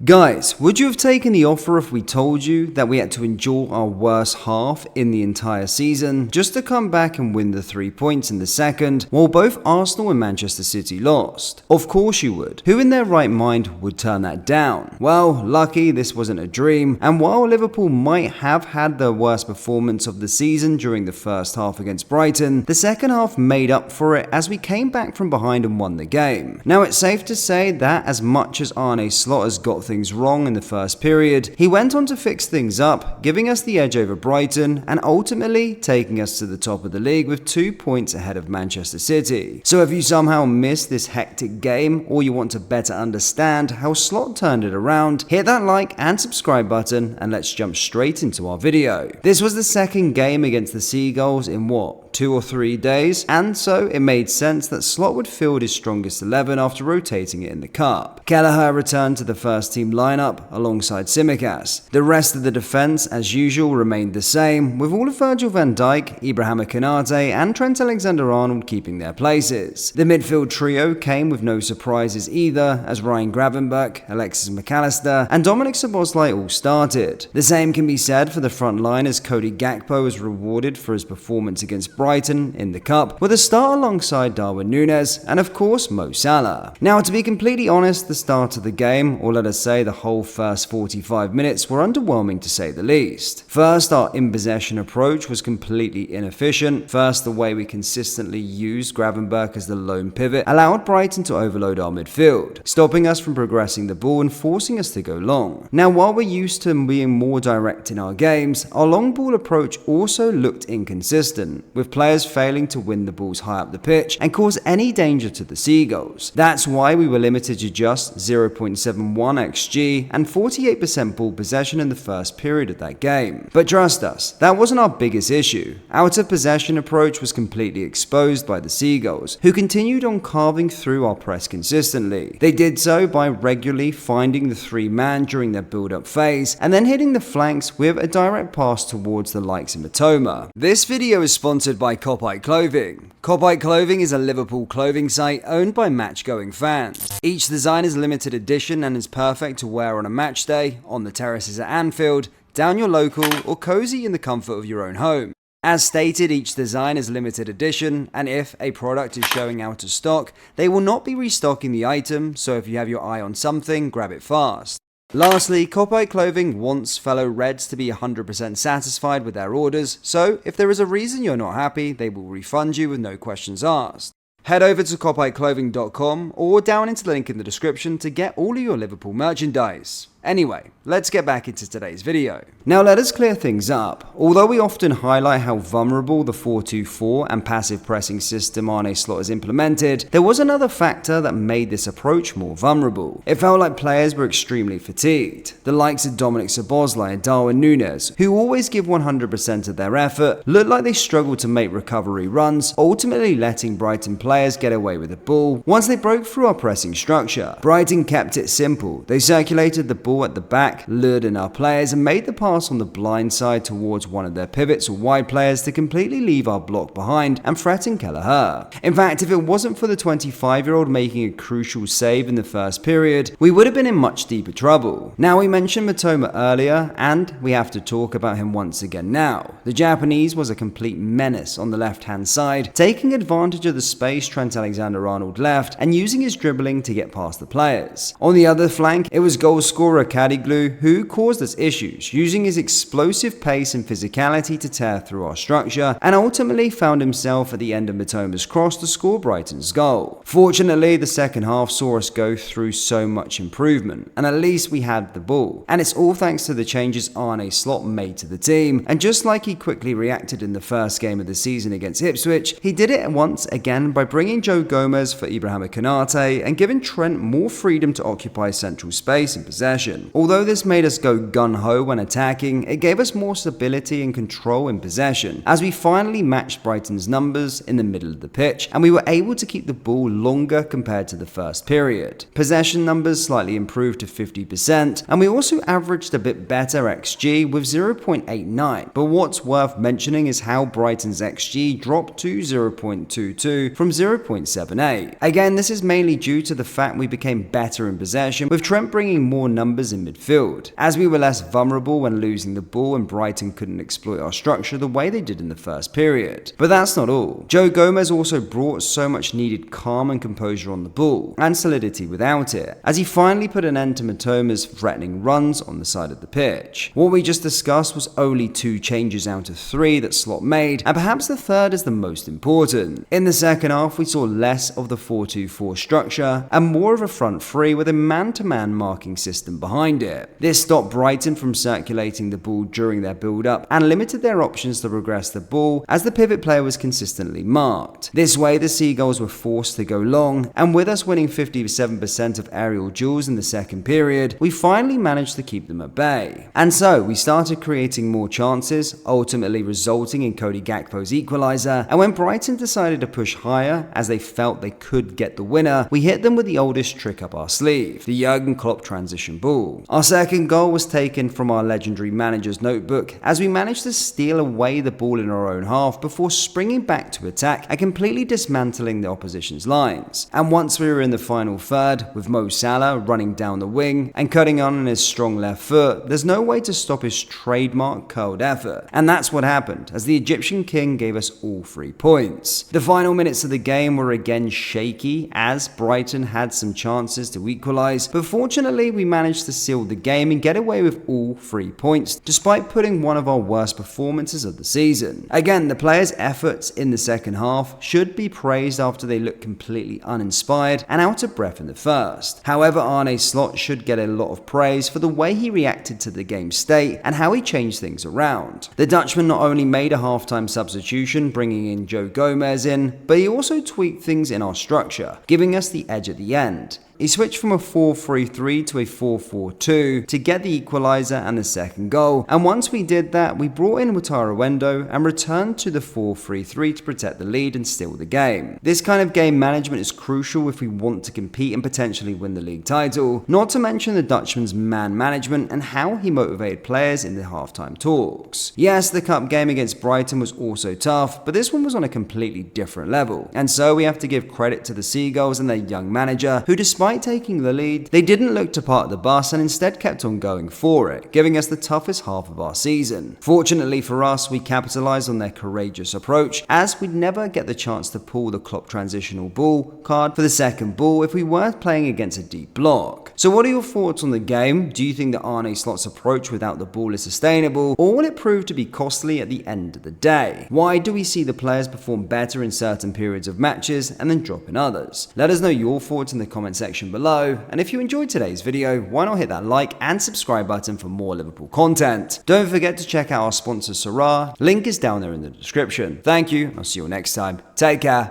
Guys, would you have taken the offer if we told you that we had to endure our worst half in the entire season just to come back and win the 3 points in the second while both Arsenal and Manchester City lost? Of course you would. Who in their right mind would turn that down? Well, lucky this wasn't a dream, and while Liverpool might have had their worst performance of the season during the first half against Brighton, the second half made up for it as we came back from behind and won the game. Now it's safe to say that as much as Arne Slot has got things wrong in the first period, he went on to fix things up, giving us the edge over Brighton and ultimately taking us to the top of the league with 2 points ahead of Manchester City. So if you somehow missed this hectic game or you want to better understand how Slot turned it around, hit that like and subscribe button and let's jump straight into our video. This was the second game against the Seagulls in 2 or 3 days, and so it made sense that Slot would field his strongest 11 after rotating it in the cup. Kelleher returned to the first team lineup alongside Tsimikas. The rest of the defence, as usual, remained the same, with all of Virgil van Dijk, Ibrahima Konate and Trent Alexander-Arnold keeping their places. The midfield trio came with no surprises either, as Ryan Gravenberch, Alexis McAllister and Dominic Szoboszlai all started. The same can be said for the front line, as Cody Gakpo was rewarded for his performance against Brighton in the cup with a start alongside Darwin Núñez and of course Mo Salah. Now, to be completely honest, the start of the game, or let us say the whole first 45 minutes, were underwhelming to say the least. First, our in-possession approach was completely inefficient. First, the way we consistently used Gravenberch as the lone pivot allowed Brighton to overload our midfield, stopping us from progressing the ball and forcing us to go long. Now, while we're used to being more direct in our games, our long ball approach also looked inconsistent, with players failing to win the balls high up the pitch and cause any danger to the Seagulls. That's why we were limited to just 0.71 XG and 48% ball possession in the first period of that game. But trust us, that wasn't our biggest issue. Out of possession approach was completely exposed by the Seagulls, who continued on carving through our press consistently. They did so by regularly finding the 3-man during their build-up phase and then hitting the flanks with a direct pass towards the likes of Matoma. This video is sponsored by Copite Clothing. Copite Clothing is a Liverpool clothing site owned by match-going fans. Each design is limited edition and is perfect to wear on a match day, on the terraces at Anfield, down your local, or cozy in the comfort of your own home. As stated, each design is limited edition, and if a product is showing out of stock, they will not be restocking the item, so if you have your eye on something, grab it fast. Lastly, Copite Clothing wants fellow Reds to be 100% satisfied with their orders, so if there is a reason you're not happy, they will refund you with no questions asked. Head over to copiteclothing.com or down into the link in the description to get all of your Liverpool merchandise. Anyway, let's get back into today's video. Now let us clear things up. Although we often highlight how vulnerable the 4-2-4 and passive pressing system Arne Slot has implemented, there was another factor that made this approach more vulnerable. It felt like players were extremely fatigued. The likes of Dominic Szoboszlai and Darwin Núñez, who always give 100% of their effort, looked like they struggled to make recovery runs, ultimately letting Brighton players get away with the ball once they broke through our pressing structure. Brighton kept it simple. They circulated the ball at the back, lured in our players and made the pass on the blind side towards one of their pivots or wide players to completely leave our block behind and threaten Kelleher. In fact, if it wasn't for the 25-year-old making a crucial save in the first period, we would have been in much deeper trouble. Now, we mentioned Matoma earlier, and we have to talk about him once again now. The Japanese was a complete menace on the left-hand side, taking advantage of the space Trent Alexander-Arnold left and using his dribbling to get past the players. On the other flank, it was goal scorer Kadiglu who caused us issues, using his explosive pace and physicality to tear through our structure, and ultimately found himself at the end of Matoma's cross to score Brighton's goal. Fortunately, the second half saw us go through so much improvement, and at least we had the ball, and it's all thanks to the changes Arne Slot made to the team. And just like he quickly reacted in the first game of the season against Ipswich, he did it once again by bringing Joe Gomez for Ibrahima Konate and giving Trent more freedom to occupy central space and possession. Although this made us go gun-ho when attacking, it gave us more stability and control in possession, as we finally matched Brighton's numbers in the middle of the pitch, and we were able to keep the ball longer compared to the first period. Possession numbers slightly improved to 50%, and we also averaged a bit better XG with 0.89, but what's worth mentioning is how Brighton's XG dropped to 0.22 from 0.78. Again, this is mainly due to the fact we became better in possession, with Trent bringing more numbers numbers in midfield, as we were less vulnerable when losing the ball and Brighton couldn't exploit our structure the way they did in the first period. But that's not all. Joe Gomez also brought so much needed calm and composure on the ball, and solidity without it, as he finally put an end to Mitoma's threatening runs on the side of the pitch. What we just discussed was only 2 changes out of 3 that Slot made, and perhaps the third is the most important. In the second half, we saw less of the 4-2-4 structure and more of a front 3 with a man-to-man marking system behind it. This stopped Brighton from circulating the ball during their build-up and limited their options to progress the ball as the pivot player was consistently marked. This way, the Seagulls were forced to go long, and with us winning 57% of aerial duels in the second period, we finally managed to keep them at bay. And so, we started creating more chances, ultimately resulting in Cody Gakpo's equaliser, and when Brighton decided to push higher as they felt they could get the winner, we hit them with the oldest trick up our sleeve, the Jurgen Klopp transition ball. Our second goal was taken from our legendary manager's notebook as we managed to steal away the ball in our own half before springing back to attack and completely dismantling the opposition's lines. And once we were in the final third, with Mo Salah running down the wing and cutting on his strong left foot, there's no way to stop his trademark curled effort. And that's what happened, as the Egyptian king gave us all 3 points. The final minutes of the game were again shaky as Brighton had some chances to equalise, but fortunately we managed to seal the game and get away with all 3 points, despite putting one of our worst performances of the season. Again, the players' efforts in the second half should be praised after they looked completely uninspired and out of breath in the first. However, Arne Slot should get a lot of praise for the way he reacted to the game's state and how he changed things around. The Dutchman not only made a halftime substitution, bringing in Joe Gomez in, but he also tweaked things in our structure, giving us the edge at the end. He switched from a 4-3-3 to a 4-4-2 to get the equaliser and the second goal, and once we did that, we brought in Wataru Endo and returned to the 4-3-3 to protect the lead and steal the game. This kind of game management is crucial if we want to compete and potentially win the league title, not to mention the Dutchman's man management and how he motivated players in the halftime talks. Yes, the cup game against Brighton was also tough, but this one was on a completely different level, and so we have to give credit to the Seagulls and their young manager, who despite taking the lead, they didn't look to park the bus and instead kept on going for it, giving us the toughest half of our season. Fortunately for us, we capitalised on their courageous approach, as we'd never get the chance to pull the Klopp transitional ball card for the second ball if we weren't playing against a deep block. So what are your thoughts on the game? Do you think that Arne Slot's approach without the ball is sustainable, or will it prove to be costly at the end of the day? Why do we see the players perform better in certain periods of matches and then drop in others? Let us know your thoughts in the comment section below, and if you enjoyed today's video, why not hit that like and subscribe button for more Liverpool content. Don't forget to check out our sponsor Sarah, link is down there in the description. Thank you, I'll see you all next time. Take care.